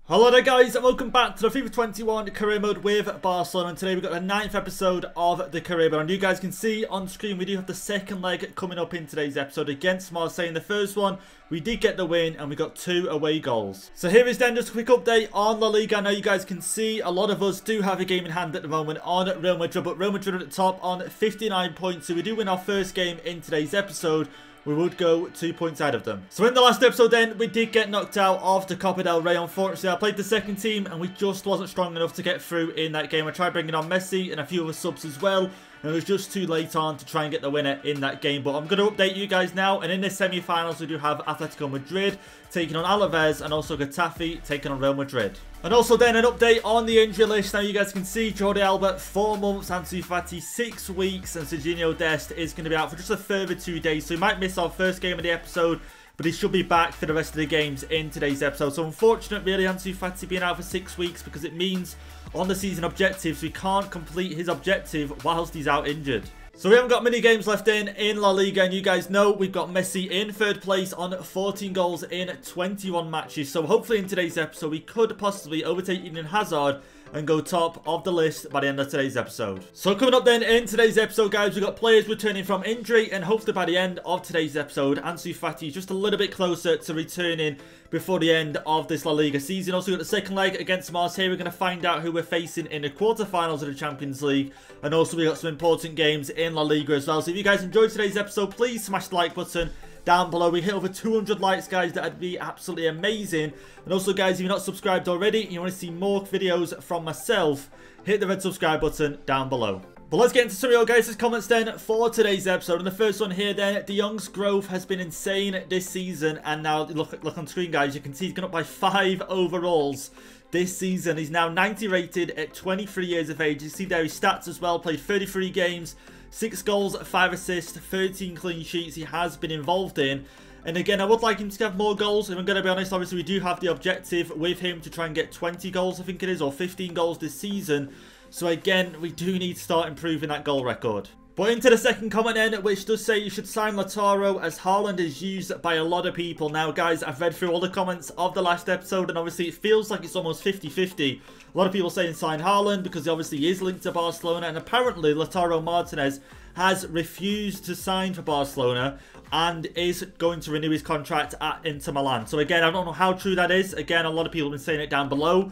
Hello there guys and welcome back to the FIFA 21 career mode with Barcelona, and today we've got the 9th episode of the career mode. And you guys can see on screen we do have the second leg coming up in today's episode against Marseille. In the first one we did get the win and we got 2 away goals. So here is then just a quick update on La Liga. I know you guys can see a lot of us do have a game in hand at the moment on Real Madrid, but Real Madrid at the top on 59 points. So we do win our first game in today's episode, we would go 2 points out of them. So in the last episode then, we did get knocked out of the Copa del Rey. Unfortunately, I played the second team and we just wasn't strong enough to get through in that game. I tried bringing on Messi and a few other subs as well, and it was just too late on to try and get the winner in that game. But I'm going to update you guys now, and in the semi-finals we do have Atletico Madrid taking on Alaves and also Getafe taking on Real Madrid. And also then an update on the injury list. Now you guys can see Jordi Alba 4 months, Ansu Fati 6 weeks, and Serginho Dest is going to be out for just a further 2 days. So he might miss our first game of the episode, but he should be back for the rest of the games in today's episode. So unfortunate really Ansu Fati being out for 6 weeks, because it means on the season objectives we can't complete his objective whilst he's out injured. So we haven't got many games left in La Liga, and you guys know we've got Messi in 3rd place on 14 goals in 21 matches. So hopefully in today's episode we could possibly overtake Eden Hazard and go top of the list by the end of today's episode. So coming up then in today's episode, guys, we've got players returning from injury, and hopefully by the end of today's episode, Ansu Fati is just a little bit closer to returning before the end of this La Liga season. Also got the second leg against Marseille. We're going to find out who we're facing in the quarterfinals of the Champions League, and also we got some important games in La Liga as well. So if you guys enjoyed today's episode, please smash the like button down below. We hit over 200 likes, guys. That'd be absolutely amazing. And also, guys, if you're not subscribed already and you want to see more videos from myself, hit the red subscribe button down below. But let's get into some of your guys' comments then for today's episode. And the first one here then, De Jong's growth has been insane this season, and now look on screen, guys, you can see he's gone up by 5 overalls this season. He's now 90 rated at 23 years of age. You see there his stats as well, played 33 games, 6 goals, 5 assists, 13 clean sheets he has been involved in. And again, I would like him to have more goals. If I'm going to be honest, obviously we do have the objective with him to try and get 20 goals, I think it is, or 15 goals this season. So again, we do need to start improving that goal record. But into the second comment then, which does say you should sign Lautaro, as Haaland is used by a lot of people. Now guys, I've read through all the comments of the last episode, and obviously it feels like it's almost 50-50. A lot of people saying sign Haaland because he obviously is linked to Barcelona, and apparently Lautaro Martinez has refused to sign for Barcelona and is going to renew his contract at Inter Milan. So again, I don't know how true that is. Again, a lot of people have been saying it down below.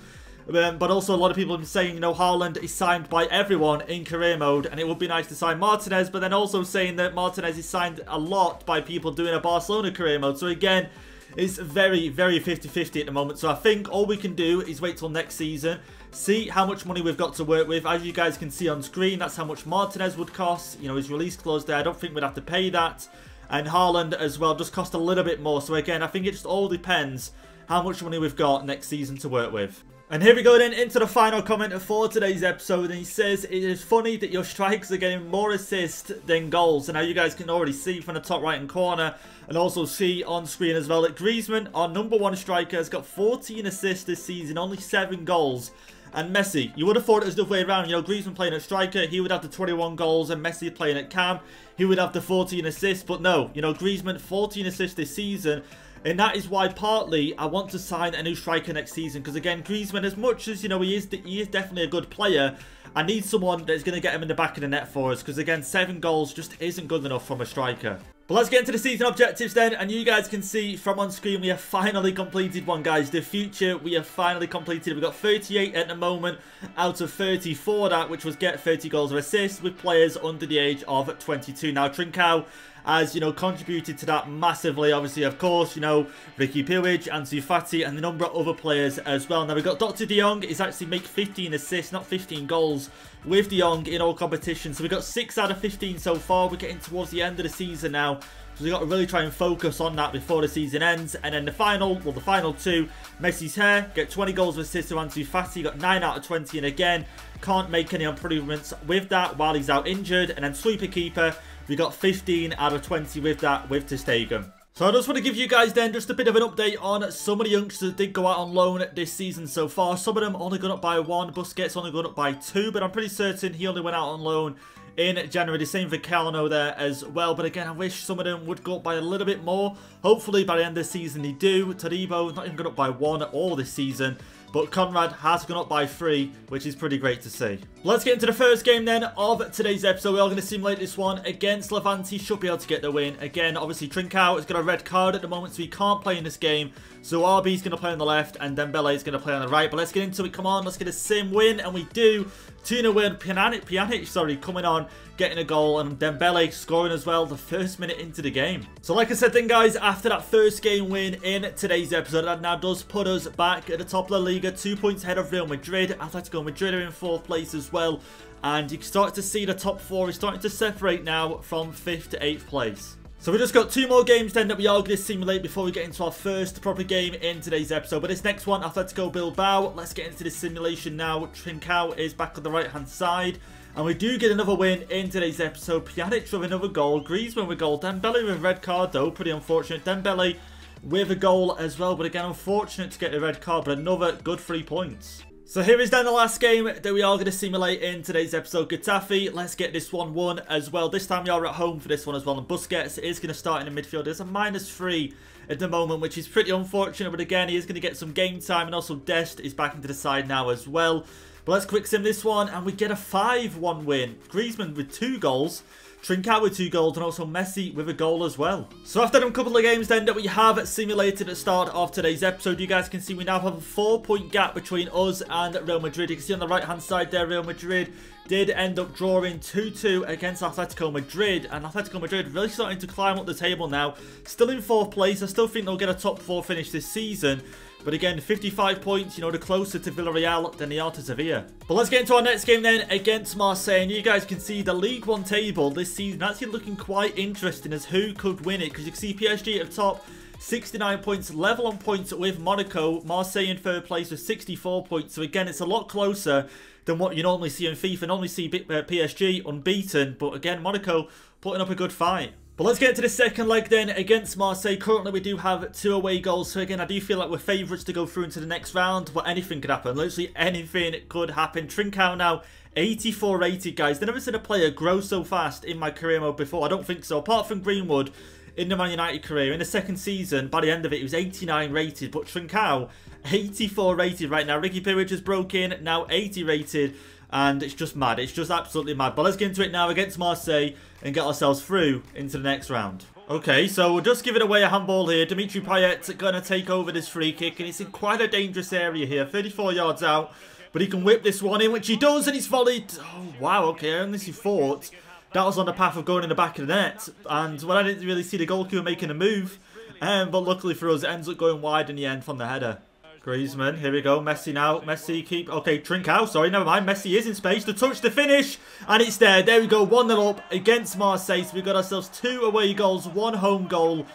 But also a lot of people have been saying, you know, Haaland is signed by everyone in career mode, and it would be nice to sign Martinez, but then also saying that Martinez is signed a lot by people doing a Barcelona career mode. So again, it's very, very 50-50 at the moment. So I think all we can do is wait till next season, see how much money we've got to work with. As you guys can see on screen, that's how much Martinez would cost. You know, his release clause there, I don't think we'd have to pay that. And Haaland as well just cost a little bit more. So again, I think it just all depends how much money we've got next season to work with. And here we go then into the final comment for today's episode, and he says, it is funny that your strikers are getting more assists than goals. And now you guys can already see from the top right hand corner, and also see on screen as well, that Griezmann, our #1 striker, has got 14 assists this season, only 7 goals. And Messi, you would have thought it was the other way around. You know, Griezmann playing at striker, he would have the 21 goals, and Messi playing at cam, he would have the 14 assists. But no, you know, Griezmann 14 assists this season. And that is why partly I want to sign a new striker next season. Because again, Griezmann, as much as, you know, he is definitely a good player, I need someone that's going to get him in the back of the net for us. Because again, 7 goals just isn't good enough from a striker. But let's get into the season objectives then. And you guys can see from on screen, we have finally completed one, guys. The future, we have finally completed. We've got 38 at the moment out of 34 that, which was get 30 goals or assists with players under the age of 22. Now, Trincão has, you know, contributed to that massively. Obviously, of course, you know, Ricky Puig, Ansu Fati, and a number of other players as well. Now, we've got Dr. De Jong is actually make 15 assists, not 15 goals, with De Jong in all competitions. So we've got 6 out of 15 so far. We're getting towards the end of the season now, so we've got to really try and focus on that before the season ends. And then the final 2, Messi's hair, get 20 goals with assists to Ansu Fati, got 9 out of 20, and again, can't make any improvements with that while he's out injured. And then sweeper keeper, we got 15 out of 20 with that, with ter Stegen. So I just want to give you guys then just a bit of an update on some of the youngsters that did go out on loan this season so far. Some of them only gone up by 1, Busquets only gone up by 2, but I'm pretty certain he only went out on loan in January. The same for Calano there as well. But again, I wish some of them would go up by a little bit more. Hopefully by the end of the season they do. Todibo not even gone up by 1 at all this season. But Conrad has gone up by 3, which is pretty great to see. Let's get into the first game then of today's episode. We are going to simulate this one against Levante. Should be able to get the win. Again, obviously Trincão has got a red card at the moment, so he can't play in this game. So RB is going to play on the left and Dembele is going to play on the right. But let's get into it. Come on, let's get a sim win. And we do. 2-0 win. Pjanic, coming on, getting a goal. And Dembele scoring as well the first minute into the game. So like I said then, guys, after that first game win in today's episode, that now does put us back at the top of the Liga. 2 points ahead of Real Madrid. Atletico Madrid are in 4th place as well. And you can start to see the top 4 is starting to separate now from 5th to 8th place. So we just got 2 more games then that we are going to simulate before we get into our first proper game in today's episode. But this next one, Atletico Bilbao. Let's get into this simulation now. Trincão is back on the right-hand side. And we do get another win in today's episode. Pjanic with another goal. Griezmann with a goal. Dembele with a red card though. Pretty unfortunate. Dembele with a goal as well. But again, unfortunate to get a red card. But another good 3 points. So here is then the last game that we are going to simulate in today's episode. Getafe, let's get this one won as well. This time we are at home for this one as well. And Busquets is going to start in the midfield. There's a -3 at the moment, which is pretty unfortunate. But again, he is going to get some game time. And also Dest is back into the side now as well. But let's quick sim this one. And we get a 5-1 win. Griezmann with 2 goals. Trincão with 2 goals and also Messi with a goal as well. So after them couple of games then that we have simulated at the start of today's episode, you guys can see we now have a 4-point gap between us and Real Madrid. You can see on the right hand side there, Real Madrid did end up drawing 2-2 against Atletico Madrid. And Atletico Madrid really starting to climb up the table now. Still in 4th place. I still think they'll get a top 4 finish this season. But again, 55 points, you know, they're closer to Villarreal than they are to Sevilla. But let's get into our next game then against Marseille. And you guys can see the League 1 table this season actually looking quite interesting as who could win it. Because you can see PSG at the top, 69 points, level on points with Monaco. Marseille in 3rd place with 64 points. So again, it's a lot closer than what you normally see in FIFA. You normally see PSG unbeaten. But again, Monaco putting up a good fight. But let's get to the second leg then against Marseille. Currently we do have 2 away goals. So again, I do feel like we're favourites to go through into the next round. But anything could happen. Literally anything could happen. Trincão now 84 rated, guys. I've never seen a player grow so fast in my career mode before. I don't think so. Apart from Greenwood in the Man United career. In the second season, by the end of it, he was 89 rated. But Trincão, 84 rated right now. Ricky Puig has broken, now 80 rated. And it's just mad. It's just absolutely mad. But let's get into it now against Marseille and get ourselves through into the next round. Okay, so we'll just give it away a handball here. Dimitri Payet's going to take over this free kick. And it's in quite a dangerous area here. 34 yards out. But he can whip this one in, which he does. And he's volleyed. Oh, wow. Okay, I honestly thought that was on the path of going in the back of the net. And well, I didn't really see the goalkeeper making a move. But luckily for us, it ends up going wide in the end from the header. Griezmann, here we go. Messi now. Messi keep... Okay, Trincão, sorry, never mind. Messi is in space. The touch, the finish. And it's there. There we go. 1-0 up against Marseille. So we've got ourselves 2 away goals, 1 home goal.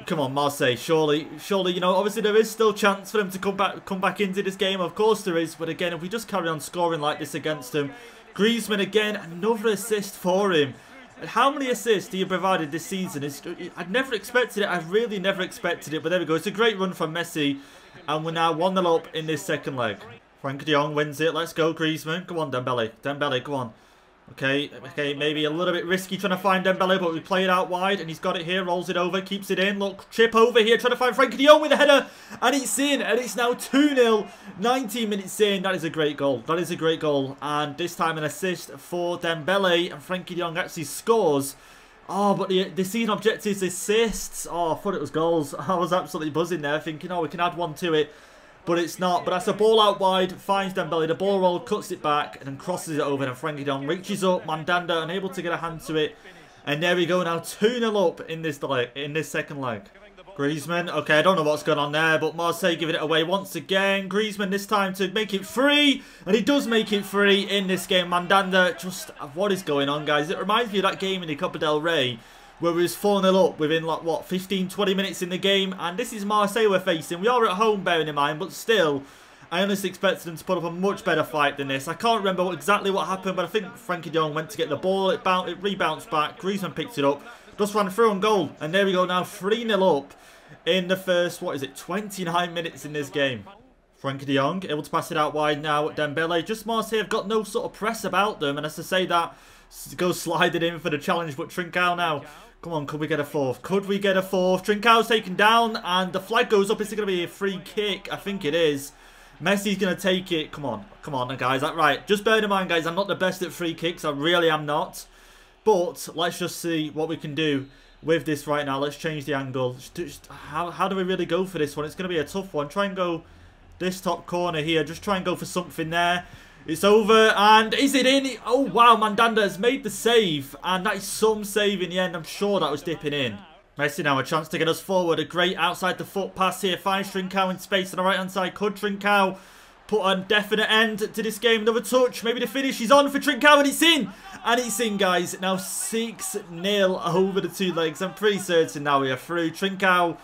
Come on, Marseille. Surely, you know, obviously there is still chance for them to come back into this game. Of course there is. But again, if we just carry on scoring like this against them. Griezmann again, another assist for him. And how many assists he provided this season? I'd never expected it. I really never expected it. But there we go. It's a great run from Messi. And we're now 1-0 up in this second leg. Frank de Jong wins it. Let's go, Griezmann. Come on, Dembele. Dembele, come on. Okay, maybe a little bit risky trying to find Dembele, but we play it out wide. And he's got it here, rolls it over, keeps it in. Look, chip over here, trying to find Frank de Jong with a header. And it's in, and it's now 2-0. 19 minutes in. That is a great goal. That is a great goal. And this time an assist for Dembele. And Frank de Jong actually scores. Oh, but the season objective is assists. Oh, I thought it was goals. I was absolutely buzzing there, thinking, oh, we can add one to it. But it's not. But that's a ball out wide. Finds Dembele. The ball roll, cuts it back, and then crosses it over. And Frankie de Jong reaches up. Mandanda unable to get a hand to it. And there we go. Now 2-0 up in this second leg. Griezmann. Okay, I don't know what's going on there, but Marseille giving it away once again. Griezmann this time to make it 3. And he does make it 3 in this game. Mandanda, just what is going on, guys? It reminds me of that game in the Copa del Rey where we was 4-0 up within, like, what, 15-20 minutes in the game. And this is Marseille we're facing. We are at home, bearing in mind, but still, I honestly expected them to put up a much better fight than this. I can't remember exactly what happened, but I think Frankie de Jong went to get the ball. It rebounced back. Griezmann picked it up. Just ran through on goal. And there we go now, 3-0 up in the first, 29 minutes in this game. Frankie de Jong able to pass it out wide now. Dembele. Just Marseille have got no sort of press about them. And as I say that, go sliding in for the challenge. But Trincão now. Come on, could we get a fourth? Could we get a fourth? Trincão's taken down, and the flag goes up. Is it going to be a free kick? I think it is. Messi's going to take it. Come on, guys. Right, just bear in mind, guys, I'm not the best at free kicks. I really am not. But let's just see what we can do with this right now. Let's change the angle. How do we really go for this one? It's going to be a tough one. Try and go this top corner here. Just try and go for something there. It's over, and is it in? Oh, wow, Mandanda has made the save, and that is some save in the end. I'm sure that was dipping in. Messi now, a chance to get us forward. A great outside the foot pass here. Finds Trincão in space on the right-hand side. Could Trincão put a definite end to this game? Another touch, maybe the finish. He's on for Trincão, and it's in. And it's in, guys. Now 6-0 over the two legs. I'm pretty certain now we are through. Trincão,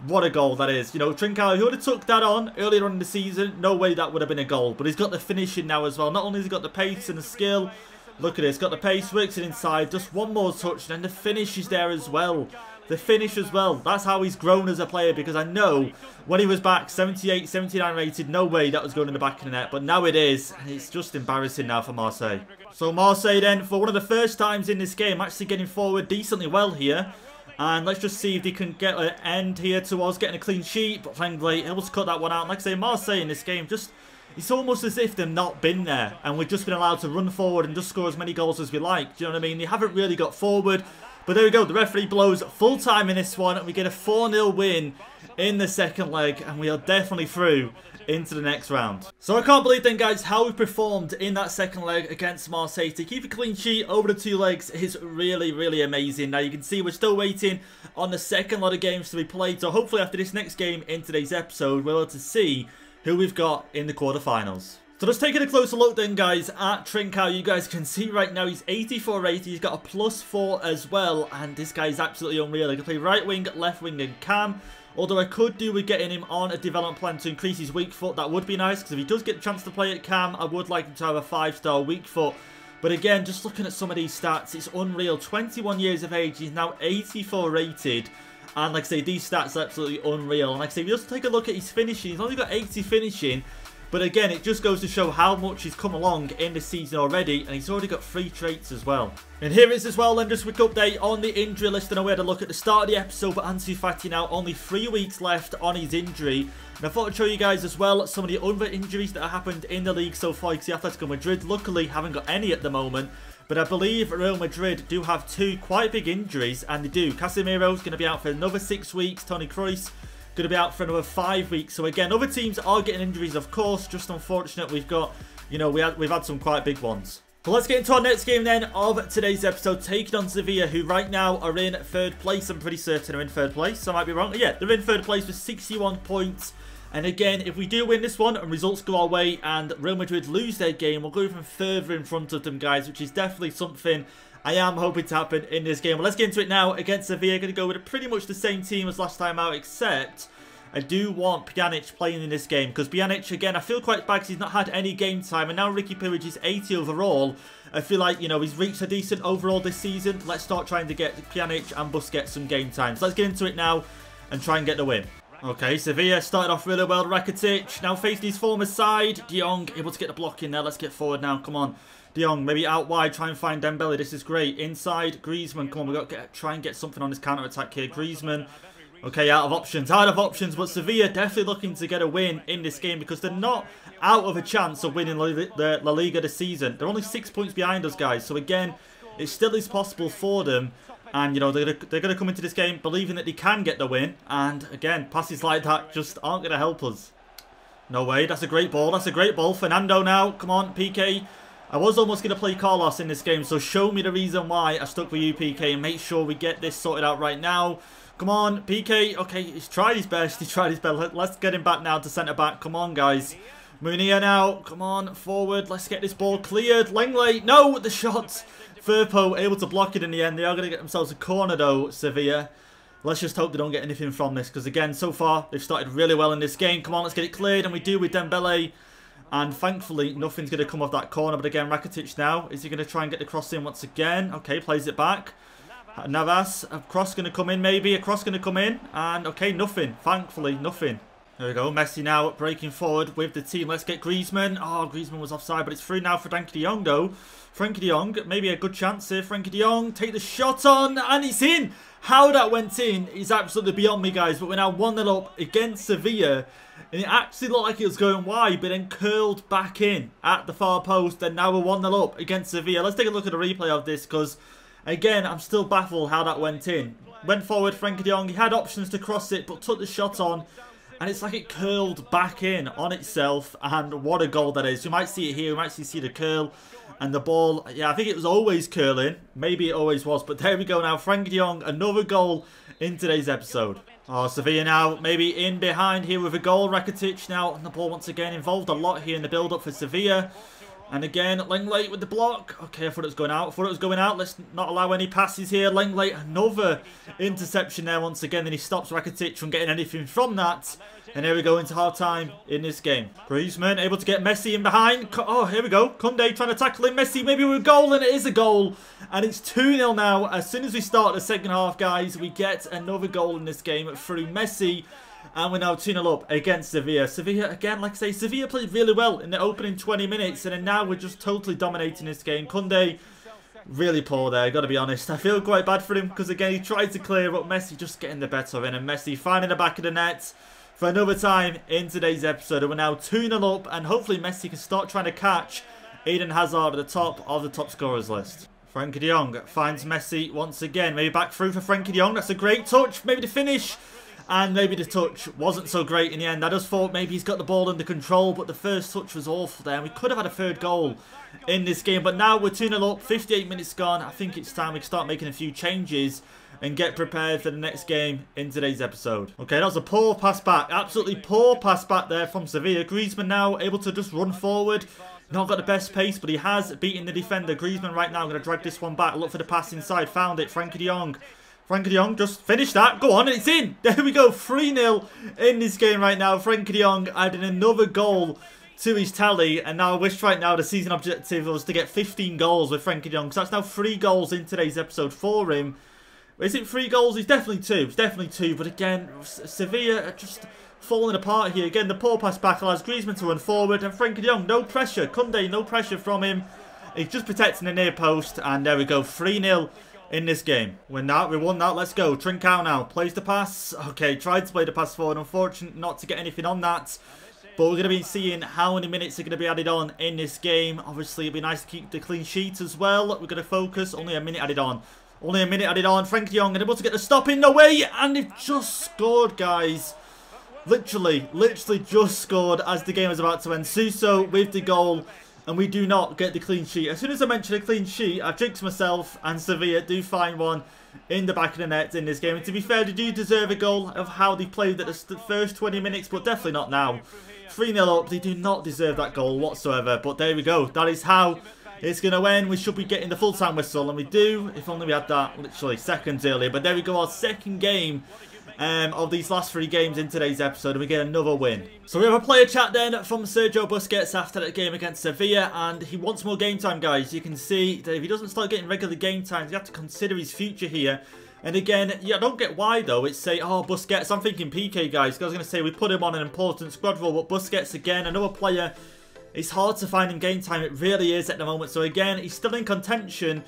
what a goal that is. You know, Trincão, who would have took that on earlier on in the season, no way that would have been a goal. But he's got the finishing now as well. Not only has he got the pace and the skill, look at this, got the pace, works it inside. Just one more touch, and then the finish is there as well. The finish as well. That's how he's grown as a player, because I know when he was back 78, 79 rated, no way that was going in the back of the net. But now it is, and it's just embarrassing now for Marseille. So Marseille then, for one of the first times in this game, actually getting forward decently well here. And let's just see if they can get an end here towards getting a clean sheet. But thankfully, able to cut that one out. Like I say, Marseille in this game, just it's almost as if they've not been there. And we've just been allowed to run forward and just score as many goals as we like. Do you know what I mean? They haven't really got forward. But there we go. The referee blows full time in this one. And we get a 4-0 win in the second leg. And we are definitely through into the next round. So I can't believe then, guys, how we performed in that second leg against Marseille. To keep a clean sheet over the two legs is really, really amazing. Now you can see we're still waiting on the second lot of games to be played. So hopefully after this next game in today's episode, we're able to see who we've got in the quarterfinals. So let's take a closer look then, guys, at Trincão. You guys can see right now he's 84 rated. He's got a +4 as well. And this guy is absolutely unreal. He can play right wing, left wing and cam. Although I could do with getting him on a development plan to increase his weak foot. That would be nice, because if he does get the chance to play at cam, I would like him to have a 5-star weak foot. But again, just looking at some of these stats, it's unreal. 21 years of age, he's now 84 rated. And like I say, these stats are absolutely unreal. And like I say, if you just take a look at his finishing, he's only got 80 finishing. But again, it just goes to show how much he's come along in the season already. And he's already got 3 traits as well. And here is as well then, just a quick update on the injury list. And I had a look at the start of the episode. But Ansu Fati now only 3 weeks left on his injury. And I thought I'd show you guys as well some of the other injuries that have happened in the league so far. You can see Atletico Madrid luckily haven't got any at the moment. But I believe Real Madrid do have 2 quite big injuries. And they do. Casemiro's going to be out for another 6 weeks. Toni Kroos going to be out for another 5 weeks. So again, other teams are getting injuries, of course. Just unfortunate we've got, you know, we've had some quite big ones. But let's get into our next game then of today's episode, taking on Sevilla, who right now are in 3rd place. I'm pretty certain they're in 3rd place. I might be wrong. Yeah, they're in 3rd place with 61 points. And again, if we do win this one and results go our way and Real Madrid lose their game, we'll go even further in front of them, guys, which is definitely something I am hoping to happen in this game. Well, let's get into it now against Sevilla. Going to go with pretty much the same team as last time out, except I do want Pjanic playing in this game, because Pjanic, again, I feel quite bad because he's not had any game time, and now Ricky Puig is 80 overall. I feel like, you know, he's reached a decent overall this season. Let's start trying to get Pjanic and Busquets some game time. So let's get into it now and try and get the win. Okay, Sevilla started off really well. Rakitic now facing his former side. De Jong able to get the block in there. Let's get forward now. Come on. De Jong maybe out wide. Try and find Dembele. This is great. Inside. Griezmann. Come on, we've got to try and get something on this counter-attack here. Griezmann. Okay, out of options. Out of options. But Sevilla definitely looking to get a win in this game, because they're not out of a chance of winning the La Liga this season. They're only 6 points behind us, guys. So again, it still is possible for them. And, you know, they're going to come into this game believing that they can get the win. And, again, passes like that just aren't going to help us. No way. That's a great ball. That's a great ball. Fernando now. Come on, PK. I was almost going to play Carlos in this game. So show me the reason why I stuck with you, PK. And make sure we get this sorted out right now. Come on, PK. Okay, he's tried his best. He tried his best. Let's get him back now to centre-back. Come on, guys. Munir now. Come on, forward. Let's get this ball cleared. Lenglet. No, the shots. Firpo able to block it in the end. They are going to get themselves a corner though, Sevilla. Let's just hope they don't get anything from this, because again, so far, they've started really well in this game. Come on, let's get it cleared, and we do with Dembele. And thankfully, nothing's going to come off that corner. But again, Rakitic now. Is he going to try and get the cross in once again? Okay, plays it back. Navas, a cross going to come in maybe. A cross going to come in. And okay, nothing. Thankfully, nothing. There we go. Messi now breaking forward with the team. Let's get Griezmann. Oh, Griezmann was offside, but it's through now for Frenkie de Jong, though. Frenkie de Jong, maybe a good chance here. Frenkie de Jong, take the shot on, and it's in. How that went in is absolutely beyond me, guys. But we're now 1-0 up against Sevilla. And it actually looked like it was going wide, but then curled back in at the far post. And now we're 1-0 up against Sevilla. Let's take a look at the replay of this, because, again, I'm still baffled how that went in. Went forward, Frenkie de Jong. He had options to cross it, but took the shot on. And it's like it curled back in on itself. And what a goal that is. You might see it here. You might see the curl. And the ball, yeah, I think it was always curling. Maybe it always was. But there we go now. Frenkie de Jong, another goal in today's episode. Oh, Sevilla now maybe in behind here with a goal. Rakitic now on the ball once again. Involved a lot here in the build-up for Sevilla. And again, Lenglet with the block. Okay, I thought it was going out. Let's not allow any passes here. Lenglet, another interception there once again. Then he stops Rakitic from getting anything from that. And here we go into half-time in this game. Griezmann able to get Messi in behind. Oh, here we go. Koundé trying to tackle him. Messi maybe with a goal, and it is a goal. And it's 2-0 now. As soon as we start the second half, guys, we get another goal in this game through Messi. And we're now 2-0 up against Sevilla. Sevilla, again, like I say, Sevilla played really well in the opening 20 minutes. And then now we're just totally dominating this game. Koundé, really poor there, got to be honest. I feel quite bad for him because, again, he tried to clear, but Messi just getting the better of him. And Messi finding the back of the net for another time in today's episode. And we're now 2-0 up. And hopefully Messi can start trying to catch Eden Hazard at the top of the top scorers list. Frenkie de Jong finds Messi once again. Maybe back through for Frenkie de Jong. That's a great touch. Maybe the finish. And maybe the touch wasn't so great in the end. I just thought maybe he's got the ball under control, but the first touch was awful there. And we could have had a third goal in this game. But now we're 2-0 up, 58 minutes gone. I think it's time we start making a few changes and get prepared for the next game in today's episode. Okay, that was a poor pass back. Absolutely poor pass back there from Sevilla. Griezmann now able to just run forward. Not got the best pace, but he has beaten the defender. Griezmann right now going to drag this one back. Look for the pass inside. Found it. Frenkie de Jong. Frenkie de Jong just finished that. Go on, and it's in. There we go. 3-0 in this game right now. Frenkie de Jong adding another goal to his tally. And now I wish right now the season objective was to get 15 goals with Frenkie de Jong. So that's now 3 goals in today's episode for him. Is it 3 goals? It's definitely 2. It's definitely 2. But again, Sevilla are just falling apart here. Again, the poor pass back allows Griezmann to run forward. And Frenkie de Jong, no pressure. Koundé, no pressure from him. He's just protecting the near post. And there we go. 3-0. In this game. We won that. Let's go. Trincão now. Plays the pass. Okay, tried to play the pass forward. Unfortunate not to get anything on that. But we're going to be seeing how many minutes are going to be added on in this game. Obviously, it'd be nice to keep the clean sheet as well. We're going to focus. Only a minute added on. Only a minute added on. Frenkie de Jong able to get the stop in. No way. And they've just scored, guys. Literally just scored as the game is about to end. Suso with the goal. And we do not get the clean sheet. As soon as I mention a clean sheet, I've jinxed myself. And Sevilla do find one in the back of the net in this game. And to be fair, they do deserve a goal of how they played at the first 20 minutes. But definitely not now. 3-0 up. They do not deserve that goal whatsoever. But there we go. That is how it's going to end. We should be getting the full-time whistle. And we do. If only we had that literally seconds earlier. But there we go. Our second game of these last 3 games in today's episode, and we get another win. So we have a player chat then from Sergio Busquets after that game against Sevilla, and he wants more game time, guys. You can see that if he doesn't start getting regular game times, you have to consider his future here. And again, yeah, I don't get why though. It's say, oh, Busquets, I'm thinking PK, guys. I was going to say we put him on an important squad role, but Busquets again, another player. It's hard to find him game time. It really is at the moment. So again, he's still in contention.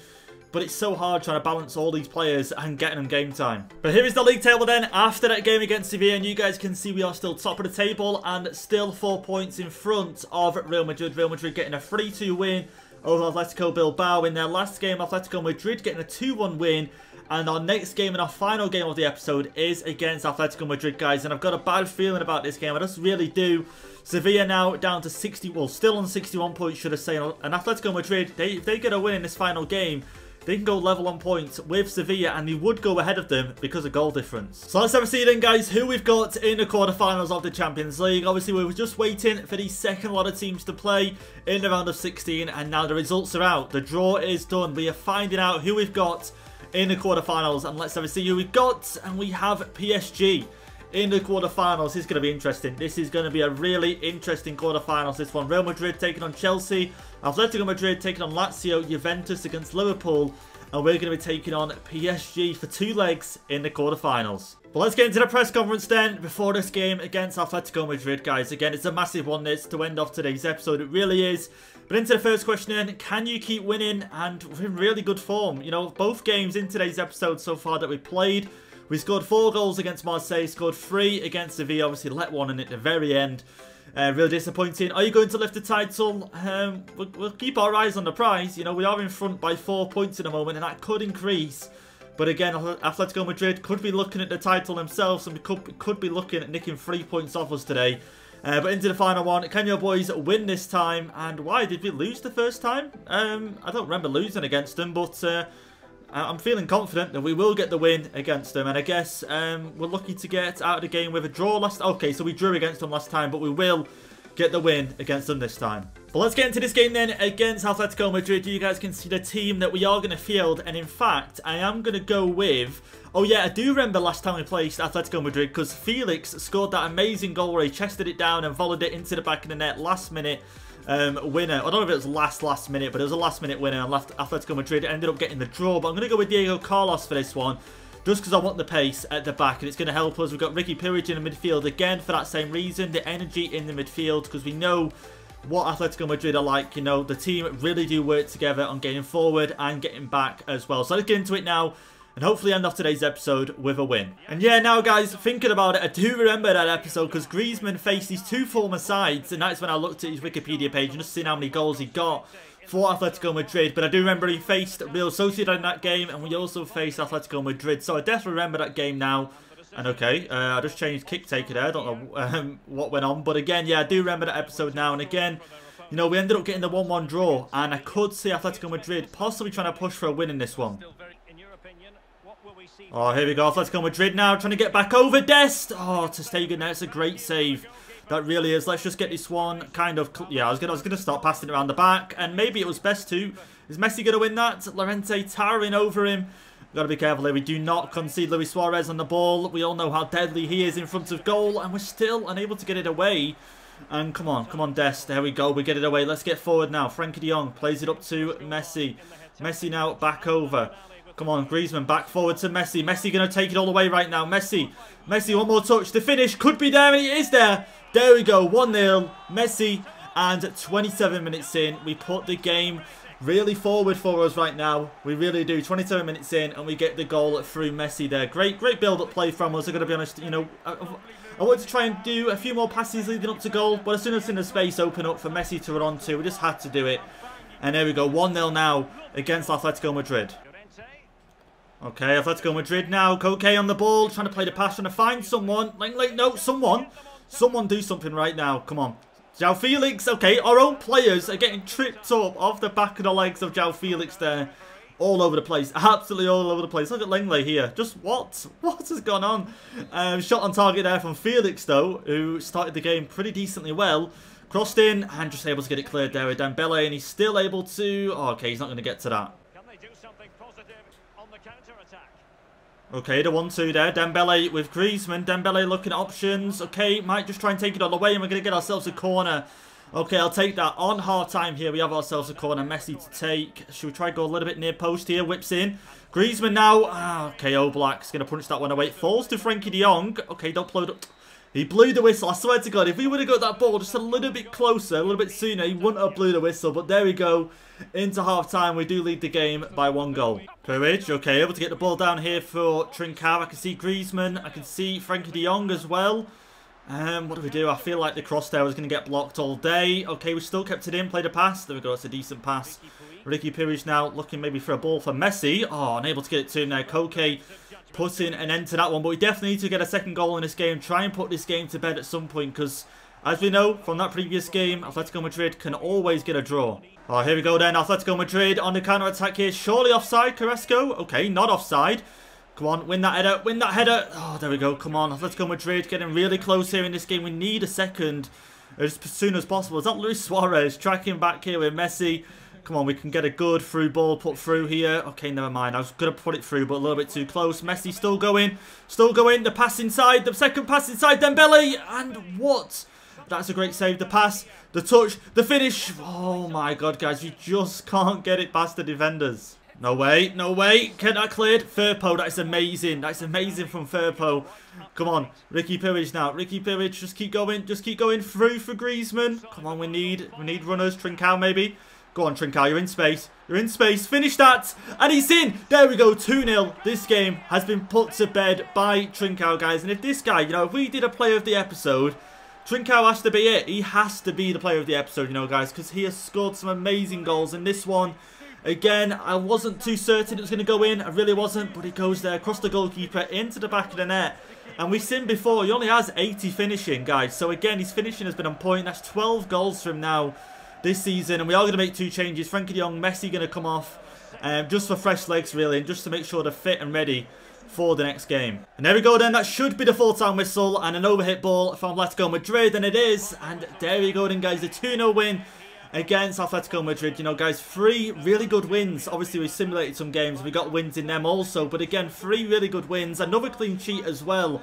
But it's so hard trying to balance all these players and getting them game time. But here is the league table then after that game against Sevilla. And you guys can see we are still top of the table and still 4 points in front of Real Madrid. Real Madrid getting a 3-2 win over Atletico Bilbao in their last game. Atletico Madrid getting a 2-1 win. And our next game and our final game of the episode is against Atletico Madrid, guys. And I've got a bad feeling about this game. I just really do. Sevilla now down to 60, well, still on 61 points, should I say. And Atletico Madrid, if they get a win in this final game, they can go level on points with Sevilla, and they would go ahead of them because of goal difference. So let's have a see then, guys, who we've got in the quarterfinals of the Champions League. Obviously, we were just waiting for the second lot of teams to play in the round of 16, and now the results are out. The draw is done. We are finding out who we've got in the quarterfinals, and let's have a see who we've got. And we have PSG in the quarterfinals. This is going to be interesting. This is going to be a really interesting quarterfinals. This one, Real Madrid taking on Chelsea, Atletico Madrid taking on Lazio, Juventus against Liverpool, and we're going to be taking on PSG for 2 legs in the quarterfinals. But let's get into the press conference then before this game against Atletico Madrid, guys. Again, it's a massive one this to end off today's episode. It really is. But into the first question then, can you keep winning? And we're in really good form. You know, both games in today's episode so far that we played, we scored 4 goals against Marseille, scored 3 against Sevilla, obviously let one in at the very end. Really disappointing. Are you going to lift the title? We'll keep our eyes on the prize. You know, we are in front by 4 points at the moment, and that could increase. But again, Atletico Madrid could be looking at the title themselves, and we could be looking at nicking 3 points off us today. But into the final one, can your boys win this time? And why did we lose the first time? I don't remember losing against them, but I'm feeling confident that we will get the win against them. And I guess we're lucky to get out of the game with a draw last. Okay, so we drew against them last time, but we will get the win against them this time. But let's get into this game then against Atletico Madrid. You guys can see the team that we are going to field. And in fact, I am going to go with... Oh yeah, I do remember last time we played Atletico Madrid because Felix scored that amazing goal where he chested it down and volleyed it into the back of the net last minute winner. I don't know if it was last minute, but it was a last minute winner and Atletico Madrid ended up getting the draw. But I'm going to go with Diego Carlos for this one, just because I want the pace at the back and it's going to help us. We've got Ricky Pedri in the midfield again for that same reason, the energy in the midfield, because we know what Atletico Madrid are like. You know, the team really do work together on getting forward and getting back as well. So let's get into it now and hopefully end off today's episode with a win. And yeah, now guys, thinking about it, I do remember that episode because Griezmann faced these 2 former sides, and that's when I looked at his Wikipedia page and just seen how many goals he got for Atletico Madrid. But I do remember he faced Real Sociedad in that game, and we also faced Atletico Madrid. So I definitely remember that game now. And okay, I just changed kick taker there. I don't know what went on. But again, yeah, I do remember that episode now. And again, you know, we ended up getting the 1-1 draw. And I could see Atletico Madrid possibly trying to push for a win in this one. Oh, here we go. Atletico Madrid now trying to get back over Dest. Oh, ter Stegen, that's a great save. That really is. Let's just get this one kind of... Yeah, I was gonna start passing it around the back. And maybe it was best to... Is Messi going to win that? Llorente towering over him. Got to be careful here. We do not concede Luis Suarez on the ball. We all know how deadly he is in front of goal. And we're still unable to get it away. And come on, Dest. There we go. We get it away. Let's get forward now. Frenkie de Jong plays it up to Messi. Messi now back over. Come on, Griezmann back forward to Messi. Messi going to take it all the way right now. Messi, one more touch. The finish could be there, and it is there. There we go, 1-0. Messi, and 27 minutes in, we put the game really forward for us right now. We really do. 27 minutes in, and we get the goal through Messi there. Great build-up play from us. I'm going to be honest, you know, I wanted to try and do a few more passes leading up to goal, but as soon as I've seen the space open up for Messi to run onto, we just had to do it. And there we go, 1-0 now against Atletico Madrid. Okay, Atletico Madrid now. Koke on the ball, trying to play the pass, trying to find someone. No, someone do something right now. Come on. João Felix. Okay, our own players are getting tripped up off the back of the legs of João Felix there. All over the place. Absolutely all over the place. Look at Lenglet here. Just what? What has gone on? Shot on target there from Felix, though, who started the game pretty decently well. Crossed in and just able to get it cleared there with Dembele, and he's still able to... Oh, okay, he's not going to get to that. Okay, the 1-2 there. Dembele with Griezmann. Dembele looking at options. Okay, might just try and take it all the way, and we're going to get ourselves a corner. Okay, I'll take that. On half-time here, we have ourselves a corner. Messi to take. Should we try and go a little bit near post here? Whips in. Griezmann now. Okay, Oblak's going to punch that one away. Falls to Frenkie de Jong. Okay, don't blow it. He blew the whistle. I swear to God, if we would have got that ball just a little bit closer, a little bit sooner, he wouldn't have blew the whistle. But there we go. Into half-time, we do lead the game by 1 goal. Courage, okay, able to get the ball down here for Trincão. I can see Griezmann. I can see Frenkie de Jong as well. What do we do? I feel like the cross there was going to get blocked all day. Okay, we still kept it in, played a pass. There we go, it's a decent pass. Ricky Pedri now looking maybe for a ball for Messi. Oh, unable to get it to him there. Koke putting an end to that one. But we definitely need to get a second goal in this game. Try and put this game to bed at some point, because as we know from that previous game, Atletico Madrid can always get a draw. Oh, here we go then. Atletico Madrid on the counter-attack here. Surely offside, Carrasco. Okay, not offside. Come on, win that header. Win that header. Oh, there we go. Come on. Atletico Madrid getting really close here in this game. We need a second as soon as possible. Is that Luis Suarez tracking back here with Messi? Come on, we can get a good through ball put through here. Okay, never mind. I was going to put it through, but a little bit too close. Messi still going. Still going. The pass inside. The second pass inside. Dembele. And what? That's a great save. The pass. The touch. The finish. Oh, my God, guys. You just can't get it past the defenders. No way, no way. Get that cleared. Firpo, that's amazing. That's amazing from Firpo. Come on, Ricky Puig now. Ricky Puig, just keep going. Just keep going through for Griezmann. Come on, we need runners. Trincão maybe. Go on, Trincão, you're in space. You're in space. Finish that. And he's in. There we go, 2-0. This game has been put to bed by Trincão, guys. And if this guy, you know, if we did a player of the episode, Trincão has to be it. He has to be the player of the episode, you know, guys, because he has scored some amazing goals in this one. Again, I wasn't too certain it was going to go in. I really wasn't, but it goes there across the goalkeeper into the back of the net. And we've seen before, he only has 80 finishing, guys. So again, his finishing has been on point. That's 12 goals from now this season. And we are going to make 2 changes. Frankie de Jong, Messi going to come off just for fresh legs, really, and just to make sure they're fit and ready for the next game. And there we go then, that should be the full-time whistle and an overhit ball from Atletico Madrid, and it is. And there we go then, guys, a 2-0 win against Atletico Madrid. You know, guys, 3 really good wins. Obviously, we simulated some games. We got wins in them also. But again, 3 really good wins. Another clean sheet as well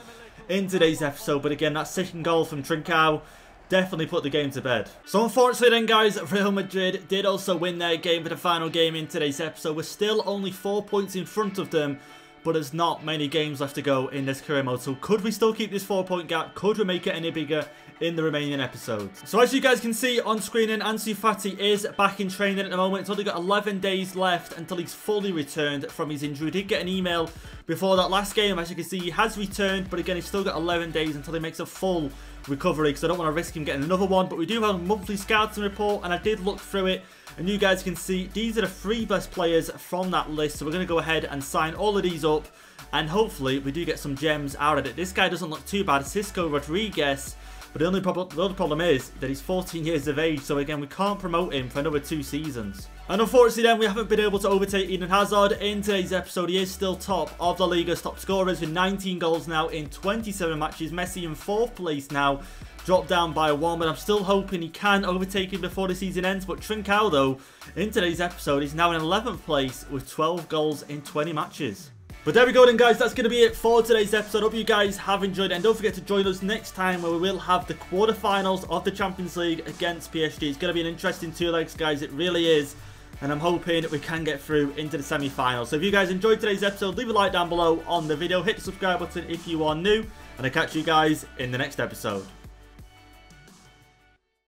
in today's episode. But again, that second goal from Trincão definitely put the game to bed. So unfortunately then, guys, Real Madrid did also win their game for the final game in today's episode. We're still only 4 points in front of them, but there's not many games left to go in this career mode. So could we still keep this 4-point gap? Could we make it any bigger in the remaining episodes? So as you guys can see on screen, and Ansu Fati is back in training at the moment. It's only got 11 days left until he's fully returned from his injury. We did get an email before that last game. As you can see, he has returned, but again, he's still got 11 days until he makes a full recovery, because I don't want to risk him getting another one. But we do have a monthly scouting report, and I did look through it, and you guys can see these are the 3 best players from that list. So we're going to go ahead and sign all of these up, and hopefully we do get some gems out of it. This guy doesn't look too bad, Cisco Rodriguez. But the other problem is that he's 14 years of age. So again, we can't promote him for another 2 seasons. And unfortunately then, we haven't been able to overtake Eden Hazard in today's episode. He is still top of the Liga's top scorers with 19 goals now in 27 matches. Messi in 4th place now, dropped down by 1. But I'm still hoping he can overtake him before the season ends. But Trincão, though, in today's episode, is now in 11th place with 12 goals in 20 matches. But there we go then, guys. That's going to be it for today's episode. Hope you guys have enjoyed it. And don't forget to join us next time, where we will have the quarterfinals of the Champions League against PSG. It's going to be an interesting 2 legs, guys. It really is. And I'm hoping we can get through into the semi-finals. So if you guys enjoyed today's episode, leave a like down below on the video. Hit the subscribe button if you are new. And I'll catch you guys in the next episode.